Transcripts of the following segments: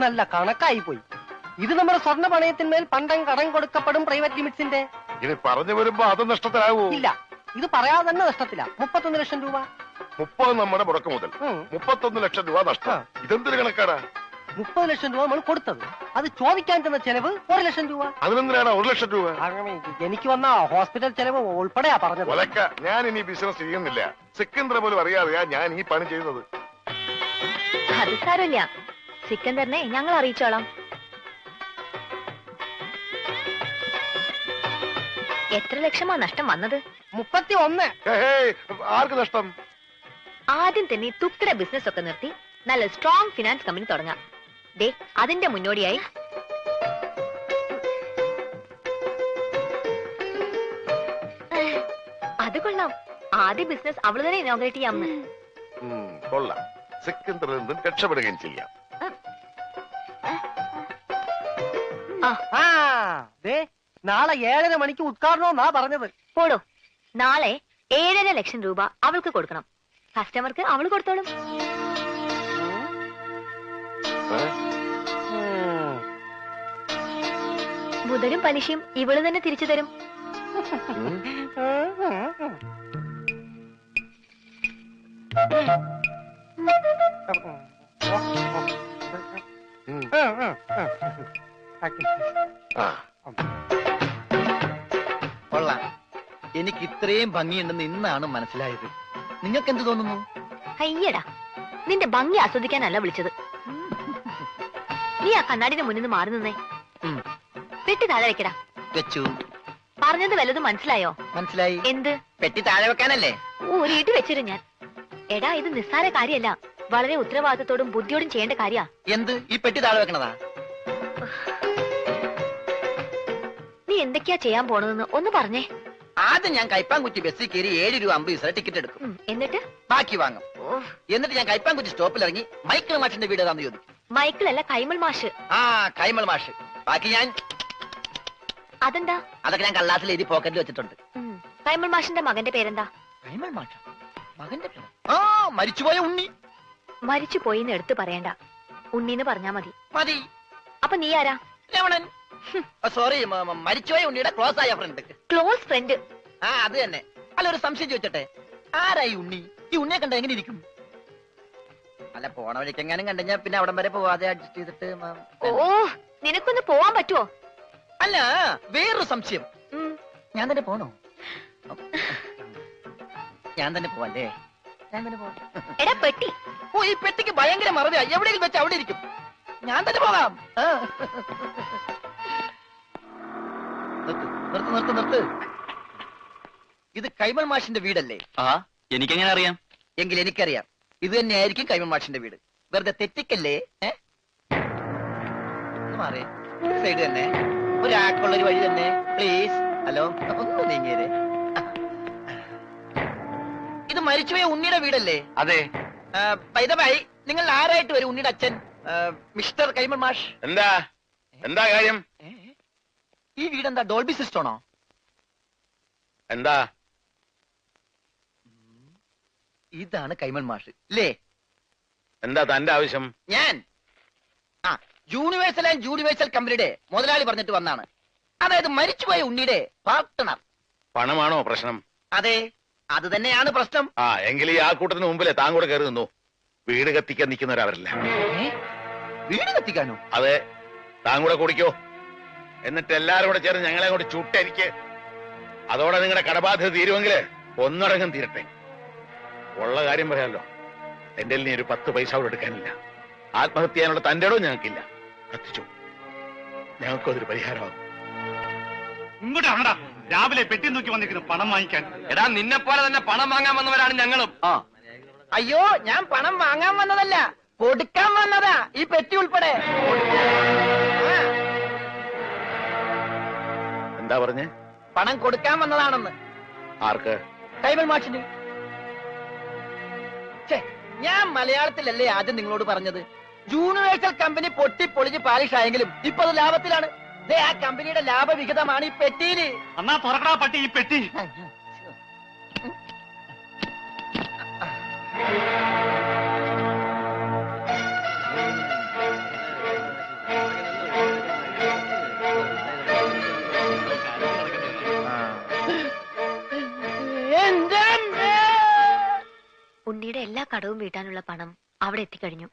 നല്ല കണക്കായി പോയി. ഇത് നമ്മുടെ സ്വർണ്ണ പണയത്തിന്മേൽ പണ്ടം കടം കൊടുക്കപ്പെടും പ്രൈവറ്റ് ലിമിറ്റ്സിന്റെ. ഇനി പറഞ്ഞു വരുമ്പോ അത് നഷ്ടത്തിലാവൂ? ഇല്ല, ഇത് പറയാതെ തന്നെ നഷ്ടത്തില്ല. 31 ലക്ഷം രൂപ. 30 നമ്മുടെ മുടക്ക് മുതൽ, 31 ലക്ഷം രൂപ നഷ്ടം. ഇതെന്തൊരു കണക്കാടാ? 30 ലക്ഷം രൂപ നമ്മൾ കൊടുത്തത്, അത് ചോദിക്കാൻ തന്ന ചെലവ് 1 ലക്ഷം രൂപ. അതിനെന്തിനാണ് 1 ലക്ഷം രൂപ? എനിക്ക് വന്ന ഹോസ്പിറ്റൽ ചെലവ് ഉൾപ്പെടെയാ പറഞ്ഞത്. ഞാൻ ഇനി ബിസിനസ് ചെയ്യുന്നില്ല. സിക്കന്ദർ പോലും അറിയാതെയാ ഞാൻ ഈ പണി ചെയ്യുന്നത്. അത് സാരമില്ല, സിക്കന്ദറിനെ ഞങ്ങൾ അറിയിച്ചോളാം. എത്ര ലക്ഷമാ നഷ്ടം വന്നത്? 31. ആർക്ക് നഷ്ടം? ആദ്യം തന്നെ തുക്കട ബിസിനസ് ഒക്കെ നിർത്തി നല്ല സ്ട്രോങ് ഫിനാൻസ് കമ്പനി തുടങ്ങാം. ദേ അതിന്റെ മുന്നോടിയായി അത് കൊള്ളാം. ആദ്യ ബിസിനസ് അവള് തന്നെ ഇനോഗ്രേറ്റ് ചെയ്യാമെന്ന്. കൊള്ളാം. സിക്കന്ദറിൽ നിന്നും രക്ഷപ്പെടുകയും ചെയ്യാം. നാളെ 7:30 മണിക്ക് ഉദ്ഘാടനമെന്നാ പറഞ്ഞത്. പോടോ, നാളെ 7.5 ലക്ഷം രൂപ അവൾക്ക് കൊടുക്കണം. കസ്റ്റമർക്ക് അവള് കൊടുത്തോളും. മുതലും പലിശയും ഇവള് തന്നെ തിരിച്ചു തരും. കൊള്ളാം. എനിക്ക് ഇത്രയും ഭംഗിയുണ്ടെന്ന് ഇന്നാണ് മനസ്സിലായത്. നിങ്ങൾക്ക് എന്ത് തോന്നുന്നു? അയ്യടാ, നിന്റെ ഭംഗി ആസ്വദിക്കാനല്ല വിളിച്ചത്. നീ ആ കണ്ണാടിന്റെ മുന്നിൽ നിന്ന് മാറി നിന്നേ. പെട്ടി താഴെ വെക്കടാ. വെച്ചു. പറഞ്ഞത് വല്ലതും മനസ്സിലായോ? മനസ്സിലായി. എന്ത്? പെട്ടി താഴെ വെക്കാനല്ലേ? ഊരിയിട്ട് വെച്ചിരും ഞാൻ. എടാ, ഇത് നിസ്സാര കാര്യമല്ല, വളരെ ഉത്തരവാദിത്തത്തോടും ബുദ്ധിയോടും ചെയ്യേണ്ട കാര്യ. എന്ത്? ഈ പെട്ടി താഴെ വെക്കണതാ? നീ എന്തൊക്കെയാ ചെയ്യാൻ പോണതെന്ന് ഒന്ന് പറഞ്ഞേ. ആദ്യം ഞാൻ കൈപ്പാങ്കുറ്റി ബസ്സിൽ കയറി 7 രൂപ 50 പൈസ ടിക്കറ്റ് എടുക്കും. എന്നിട്ട് ബാക്കി വാങ്ങും. എന്നിട്ട് ഞാൻ കൈപ്പാങ്കുറ്റി സ്റ്റോപ്പിൽ ഇറങ്ങി മൈക്കിൾ മാഷിന്റെ വീട് ഏതാന്ന് ചോദിക്കും. മൈക്കിളല്ല, കൈമൾ മാഷ്. ആ, കൈമൾ മാഷ്. ബാക്കി ഞാൻ. അതെന്താ? അതൊക്കെ ഞാൻ കള്ളാസിൽ എഴുതി പോക്കറ്റിൽ വെച്ചിട്ടുണ്ട്. കൈമൾ മാഷിന്റെ മകന്റെ പേരെന്താ? കൈമൾ മാഷ? മകന്റെ പേര്? ആ, മരിച്ചുപോയ ഉണ്ണി. മരിച്ചു പോയിന്ന് എടുത്തു പറയണ്ട, ഉണ്ണിന്ന് പറഞ്ഞാ മതി. മതി. അപ്പൊ നീ ആരാ? രമണൻ. സോറി, മരിച്ചുപോയ ഉണ്ണിയുടെ ക്ലോസ് ആയ ഫ്രണ്ട്. Close friend? ആ, അത് തന്നെ. അല്ല, ഒരു സംശയം ചോദിച്ചട്ടെ, ആരായി ഉണ്ണി? ഈ ഉണ്ണിയെ കണ്ട എങ്ങനെ ഇരിക്കും? അല്ല, പോണ വഴിക്കെങ്ങാനും കണ്ടുകഴിഞ്ഞാ പിന്നെ അവിടം വരെ പോവാതെ അഡ്ജസ്റ്റ് ചെയ്തിട്ട്. ഓ, നിനക്കൊന്ന് പോവാൻ പറ്റുമോ? അല്ല, വേറൊരു സംശയം. ഞാൻ തന്നെ പോണോ? ഞാൻ തന്നെ പോവല്ലേ? ഞാൻ തന്നെ പോവാം. എടാ പെട്ടി. ഓ, ഈ പെട്ടിക്ക് ഭയങ്കര മറവിയാ. എവിടെയെങ്കിലും വെച്ച് അവിടെ ഇരിക്കും. ഞാൻ തന്നെ പോകാം. നിർത്ത്. ഇത് കൈമൾ മാഷിന്റെ വീടല്ലേ? ആ, എനിക്കെങ്ങനെ അറിയാം? എങ്കിൽ എനിക്കറിയാം. ഇത് തന്നെയായിരിക്കും കൈമൾ മാഷിന്റെ വീട്. വെറുതെ തെറ്റിക്കല്ലേ? മാറേ, സൈഡ് തന്നെ. ഒരാൾക്കുള്ളൊരു വഴി തന്നെ, പ്ലീസ്. ഹലോ, ഒന്ന് നീങ്ങിയേ. ഇത് മരിച്ചുപോയ ഉണ്ണിയുടെ വീടല്ലേ? അതെ. പൈതമായി, നിങ്ങൾ ആരായിട്ട് വരും? ഉണ്ണിയുടെ അച്ഛൻ മിസ്റ്റർ കൈമൾ മാഷ്. എന്താ കാര്യം? ഈ വീടെന്താ ഡോൾബി സിസ്റ്റമാണോ? എന്താ? ഇതാണ് കൈമൾ മാഷ് അല്ലേ? എന്താ തന്റെ ആവശ്യം? ഞാൻ യൂണിവേഴ്സൽ ആൻഡ് യൂണിവേഴ്സൽ കമ്പനിയുടെ മുതലാളി പറഞ്ഞിട്ട് വന്നാണ്. അതായത് മരിച്ചുപോയ ഉണ്ണിയുടെ പാർട്ട്ണർ. പണമാണോ പ്രശ്നം? അതെ, അത് തന്നെയാണ് പ്രശ്നം. എങ്കിൽ ഈ ആൾക്കൂട്ടത്തിന് മുമ്പിലെ താൻ കൂടെ കയറി നിന്നു. വീട് കത്തിക്കാൻ നിൽക്കുന്നവരവരല്ല. വീട് കത്തിക്കാനോ? അതെ, താൻ കൂടെ കുടിക്കോ. എന്നിട്ട് എല്ലാരും കൂടെ ചേർന്ന് ഞങ്ങളെ കൂടി ചുട്ടരിക്ക്. അതോടെ നിങ്ങളുടെ കടബാധ്യത തീരുമെങ്കിൽ ഒന്നടങ്കം തീരട്ടെ. ഉള്ള കാര്യം പറയാമല്ലോ, എന്റെ നീ ഒരു 10 പൈസ കൂടെ എടുക്കാനില്ല. ആത്മഹത്യ ചെയ്യാനുള്ള തന്റെ ഇടവും ഞങ്ങൾക്കില്ല. കത്തിച്ചു, ഞങ്ങൾക്കും അതൊരു പരിഹാരമാകും. ഇങ്ങോട്ടാണടാ രാവിലെ പെട്ടി നോക്കി വന്നിരിക്കുന്നു പണം വാങ്ങിക്കാൻ. എടാ, നിന്നെ പോലെ തന്നെ പണം വാങ്ങാൻ വന്നവരാണ് ഞങ്ങളും. അയ്യോ, ഞാൻ പണം വാങ്ങാൻ വന്നതല്ല, കൊടുക്കാൻ വന്നതാ. ഈ പെട്ടി ഉൾപ്പെടെ. എന്താ പറഞ്ഞേ? പണം കൊടുക്കാൻ വന്നതാണെന്ന്. ആർക്ക്? കൈമൾ മാഷിന്. ഞാൻ മലയാളത്തിലല്ലേ ആദ്യം നിങ്ങളോട് പറഞ്ഞത്? യൂണിവേഴ്സൽ കമ്പനി പൊട്ടിപ്പൊളിഞ്ഞ് പാലിഷ് ആയെങ്കിലും ഇപ്പൊ അത് ലാഭത്തിലാണ്. ആ കമ്പനിയുടെ ലാഭവിഹിതമാണ് ഈ പെട്ടിയില്. അന്നാ തുറക്കടാ പട്ടി ഈ പെട്ടി. കടവും വീട്ടാനുള്ള പണം അവിടെ എത്തിക്കഴിഞ്ഞു.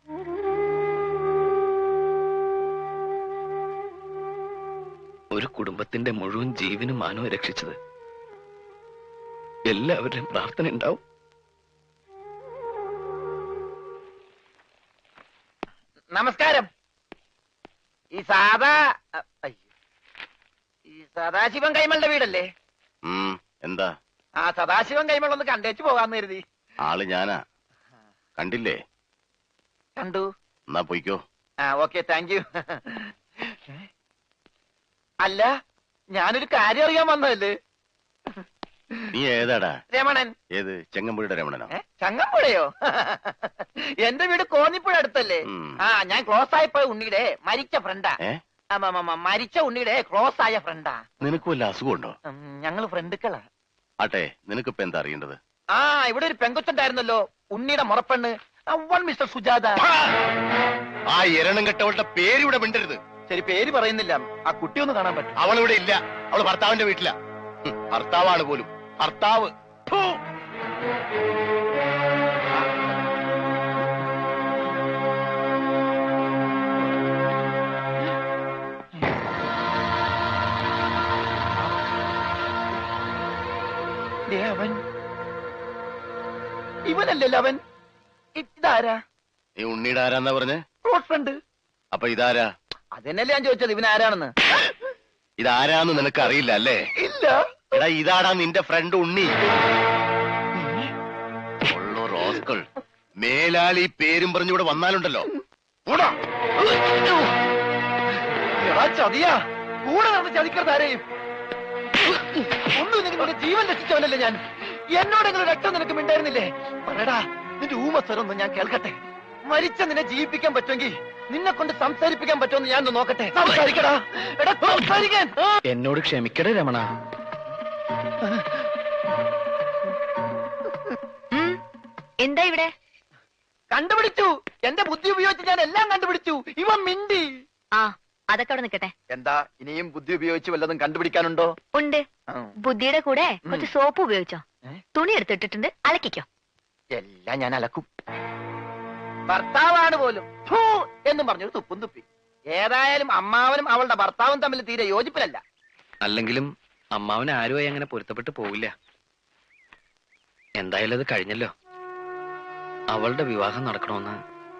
ഒരു കുടുംബത്തിന്റെ മുഴുവൻ ജീവനും മാനവും രക്ഷിച്ചത് എല്ലാവരുടെയും പ്രാർത്ഥന ഉണ്ടാവും. നമസ്കാരം. ഈ സദാശിവൻ കൈമളുടെ വീടല്ലേ? എന്താ? ആ സദാശിവൻ കൈമൾ ഒന്ന് കണ്ടേച്ചു പോകാന്ന് കരുതി. ആള് ഞാനാ. കണ്ടില്ലേ? കണ്ടു. എന്നാ പോയിക്കോ. ആ ഓക്കെ, താങ്ക് യു. അല്ല, ഞാനൊരു കാര്യം അറിയാൻ വന്നതല്ലേ. നീ ഏതാടാ? രമണൻ. ഏത്? ചെങ്ങമ്പുഴയുടെ രമണനോ? ചങ്ങമ്പുഴയോ? എന്റെ വീട് കോന്നിപ്പുഴ അടുത്തല്ലേ? ആ, ഞാൻ ക്ലോസ് ആയപ്പോ ഉണ്ണിയുടെ മരിച്ച ഫ്രണ്ടാ. മരിച്ച ഉണ്ണിയുടെ ക്ലോസ് ആയ ഫ്രണ്ടാ. നിനക്ക് വല്ല അസുഖമുണ്ടോ? ഞങ്ങള് ഫ്രണ്ടുക്കളാ. ആട്ടെ, നിനക്കിപ്പോ എന്താ അറിയേണ്ടത്? ആ, ഇവിടെ ഒരു പെങ്കൊച്ചുണ്ടായിരുന്നല്ലോ, ഉണ്ണിയുടെ മുറപ്പെണ്ണ്, മിസ്റ്റർ സുജാത. ആ എരണം കെട്ടവളുടെ പേര് ഇവിടെ മിണ്ടരുത്. ശരി, പേര് പറയുന്നില്ല. ആ കുട്ടി ഒന്ന് കാണാൻ പറ്റും? അവളിവിടെ ഇല്ല. അവള് ഭർത്താവിന്റെ വീട്ടിലാ. ഭർത്താവാണ് പോലും. ഭർത്താവ്. അവൻ ഇവനല്ലല്ലോ അവൻ. ഇതാരാ? നീ ഉണ്ണിയുടെ ആരാന്നാ പറഞ്ഞേ? Close friend. അപ്പൊ ഇതാരാ? അതെന്നല്ലേ ഞാൻ ചോദിച്ചത്, ഇവനാരാണെന്ന്. ഇതാരാന്ന് നിനക്ക് അറിയില്ല അല്ലേ? ഇല്ല. എടാ, ഇതാടാ നിന്റെ ഫ്രണ്ട് ഉണ്ണി. ഉള്ളോ റോസ്കൾ. മേലാൽ ഈ പേരും പറഞ്ഞിവിടെ വന്നാലുണ്ടല്ലോ. ചതിയാ. കൂടെ നടന്ന് ചതിക്കരുത് ആരെയും. ഒന്നും നിങ്ങളുടെ ജീവൻ രക്ഷിച്ചവനല്ലേ ഞാൻ. എന്നോടെങ്കിലും രക്തം നിനക്ക് മിണ്ടായിരുന്നില്ലേ? പറയടാ, നിന്റെ ഊമസ്വരൊന്നും ഞാൻ കേൾക്കട്ടെ. മരിച്ച നിന്നെ ജീവിപ്പിക്കാൻ പറ്റുമെങ്കിൽ നിന്നെ കൊണ്ട് സംസാരിപ്പിക്കാൻ പറ്റുമെന്ന് ഞാൻ നോക്കട്ടെ. സംസാരിക്കടാ. എടാ, സംസാരിക്കാൻ. എന്നോട് ക്ഷമിക്കടേ രമണ. എന്താ ഇവിടെ? കണ്ടുപിടിച്ചു. എന്റെ ബുദ്ധി ഉപയോഗിച്ച് ഞാൻ എല്ലാം കണ്ടുപിടിച്ചു. ഇവൻ മിണ്ടി. ആ, അതൊക്കെ അവിടെ നിൽക്കട്ടെ. എന്താ, ഇനിയും ബുദ്ധി ഉപയോഗിച്ച് വല്ലതും കണ്ടുപിടിക്കാനുണ്ടോ? ഉണ്ട്. ബുദ്ധിയുടെ കൂടെ കുറച്ച് സോപ്പ് ഉപയോഗിച്ചോ. തുണി എടുത്തിട്ടിട്ടുണ്ട്, അലക്കിക്കോ. എല്ലാം ഞാൻ അലക്കും. ഭർത്താവാണ് പോലും എന്നും പറഞ്ഞൊരു തുപ്പും തുപ്പി. ഏതായാലും അമ്മാവനും അവളുടെ ഭർത്താവും തമ്മിൽ തീരെ യോജിപ്പിലല്ല. അല്ലെങ്കിലും അമ്മാവന് ആരുമായി അങ്ങനെ പൊരുത്തപ്പെട്ട് പോവില്ല. എന്തായാലും അത് കഴിഞ്ഞല്ലോ. അവളുടെ വിവാഹം നടക്കണമെന്ന്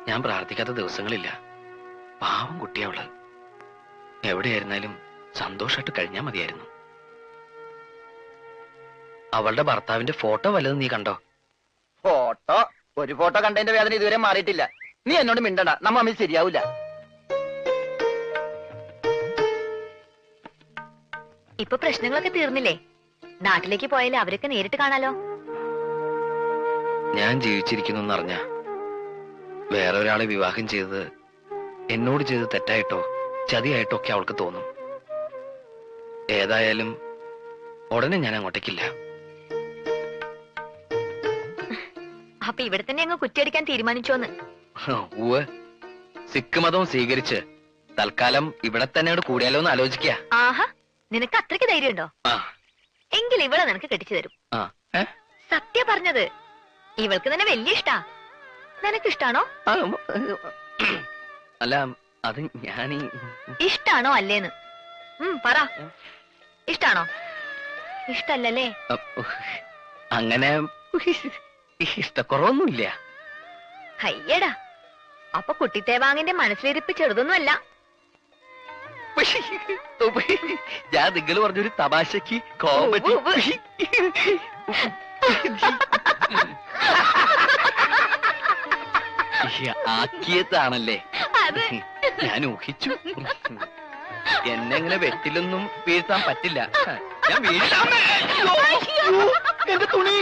ഞാൻ പ്രാർത്ഥിക്കാത്ത ദിവസങ്ങളില്ല. പാവം കുട്ടിയവള്. എവിടെയായിരുന്നാലും സന്തോഷമായിട്ട് കഴിഞ്ഞാൽ മതിയായിരുന്നു. അവളുടെ ഭർത്താവിന്റെ ഫോട്ടോ വല്ലതും നീ കണ്ടോ? ഫോട്ടോ? ഒരു ഫോട്ടോ കണ്ടതിന്റെ വേദന ഇതുവരെ മാറിയിട്ടില്ല. നീ എന്നോട് മിണ്ടണ്ട, നമ്മ തമ്മിൽ ശരിയാവൂല. ഇപ്പൊ പ്രശ്നങ്ങളൊക്കെ തീർന്നില്ലേ? നാട്ടിലേക്ക് പോയാലേ അവരൊക്കെ നേരിട്ട് കാണാലോ. ഞാൻ ജീവിച്ചിരിക്കുന്നു എന്നറിഞ്ഞ വേറെ ഒരാളെ വിവാഹം ചെയ്തത് എന്നോട് ചെയ്ത് തെറ്റായിട്ടോ ചതിയായിട്ടോ ഒക്കെ അവൾക്ക് തോന്നും. ഏതായാലും ഉടനെ ഞാൻ അങ്ങോട്ടേക്കില്ല. അപ്പൊ ഇവിടെ തന്നെ അങ്ങ് കുറ്റിയടിക്കാൻ തീരുമാനിച്ചോന്ന്? ഊവ്, സിഖ് മതവും സ്വീകരിച്ച് തൽക്കാലം ഇവിടെ തന്നെ കൂടിയാലോ എന്ന് ആലോചിക്കുക. ആഹാ, നിനക്ക് അത്രയ്ക്ക് ധൈര്യമുണ്ടോ? എങ്കിൽ ഇവളെ നിനക്ക് കെട്ടിച്ചു തരും. സത്യം പറഞ്ഞത്. ഇവൾക്ക് തന്നെ വലിയ ഇഷ്ടാ. നിനക്ക് ഇഷ്ടാണോ? അല്ല, അത് ഞാനീ ഇഷ്ടാണോ അല്ലേന്ന് പറ. ഇഷ്ടാണോ? ഇഷ്ടല്ലേ? അങ്ങനെ ഇഷ്ടക്കുറവൊന്നുമില്ല. അയ്യടാ, അപ്പൊ കുട്ടിത്തേവാങ്ങിന്റെ മനസ്സിലിരിപ്പ് ചെറുതൊന്നുമല്ല. ഞാൻ നിങ്ങൾ പറഞ്ഞൊരു തമാശക്ക് കോമഡി ആക്കിയതാണല്ലേ ഞാൻ ഊഹിച്ചു. എന്നെ ഇങ്ങനെ വെട്ടിലൊന്നും വീഴ്ത്താൻ പറ്റില്ല. ഞാൻ എന്റെ തുണി.